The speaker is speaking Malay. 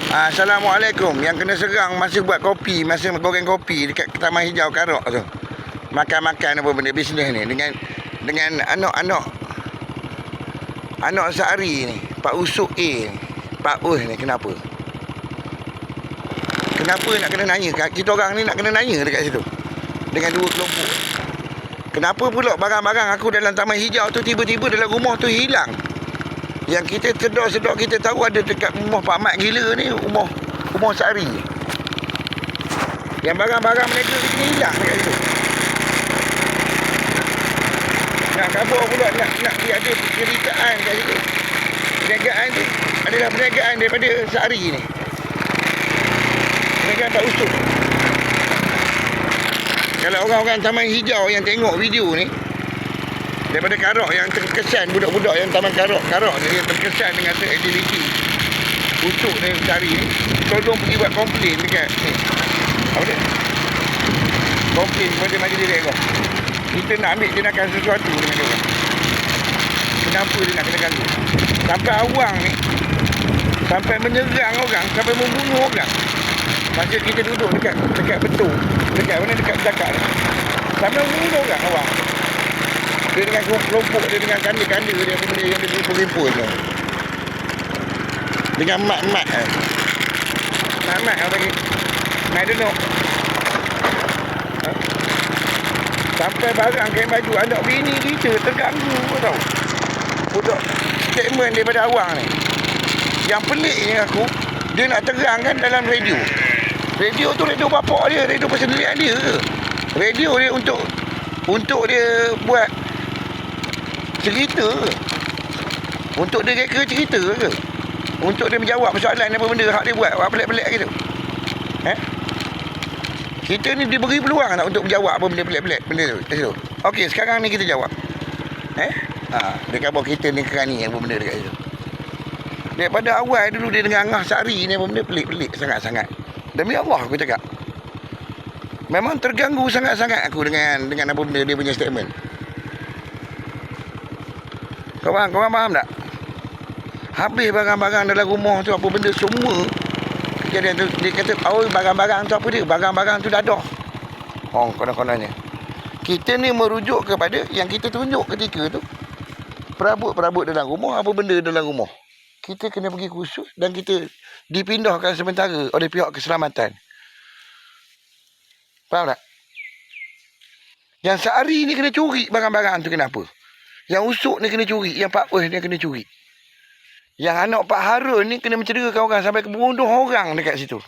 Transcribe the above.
Assalamualaikum. Yang kena serang masa buat kopi, masa goreng kopi dekat Taman Hijau Karok tu. Makan-makan apa benda bisnes ni dengan anak Sehari ni, Pak Usuk A ni. Pak Us ni kenapa? Kenapa nak kena nanya? Kita orang ni nak kena nanya dekat situ. Dengan dua kelompok. Kenapa pula barang-barang aku dalam Taman Hijau tu tiba-tiba dalam rumah tu hilang? Yang kita sedar-sedar kita tahu ada dekat rumah Pak Mat gila ni, rumah Sehari. Yang barang-barang mereka ni hilang dekat situ. Nak khabar pula nak dia ada penceritaan kat situ. Perniagaan tu adalah perniagaan daripada Sehari ni. Perniagaan Pak Usuk. Kalau orang-orang Taman Hijau yang tengok video ni, daripada Karok yang terkesan, budak-budak yang Taman Karok ni yang terkesan dengan agility Usuk ni Sehari ni, tolong pergi buat komplain dekat ni. Apa dia? Komplain kepada majlis direktor. Kita nak ambil tindakan sesuatu dengan dia orang. Kenapa dia nak kena ganggu? Sampai awang ni, sampai menyerang orang, sampai membunuh orang. Masa kita duduk dekat betul, dekat mana, dekat cakap ni, sampai membunuh orang awang. Dia dengan kelompok dia, dengan kanda-kanda dia, benda yang dia rimpun tu. Dengan mat-mat mat-mat apa ni? I don't know. Sampai barang kain baju anak bini kita terganggu tau. Budak statement daripada awang ni. Yang peliknya aku, dia nak terangkan dalam radio. Radio tu radio bapak dia, radio persendirian dia ke? Radio dia untuk dia buat cerita ke? Untuk dia reka cerita ke? Untuk dia menjawab persoalan apa benda hak dia buat, buat pelik-pelik gitu. Kita ni diberi peluang tak untuk menjawab apa benda pelik-pelik benda tu. Okey, sekarang ni kita jawab. Dia kata kita ni kerani apa benda dekat situ. Daripada awal dulu dia dengan Angah Sehari ni apa benda pelik-pelik sangat-sangat. Demi Allah aku cakap. Memang terganggu sangat-sangat aku dengan apa benda dia punya statement. Kau faham tak? Habis barang-barang dalam rumah tu apa benda semua. Kejadian tu dia kata, "Oh, barang-barang tu apa dia? Barang-barang tu dadah." Konon-kononnya. Kita ni merujuk kepada yang kita tunjuk ketika tu. Perabot-perabot dalam rumah, apa benda dalam rumah. Kita kena pergi khusus dan kita dipindahkan sementara oleh pihak keselamatan. Faham tak? Yang Sehari ni kena curi barang-barang tu kenapa? Yang Usuk ni kena curi, yang Pak Us ni kena curi. Yang anak Pak Harun ni kena mencederakan orang sampai bunuh orang dekat situ.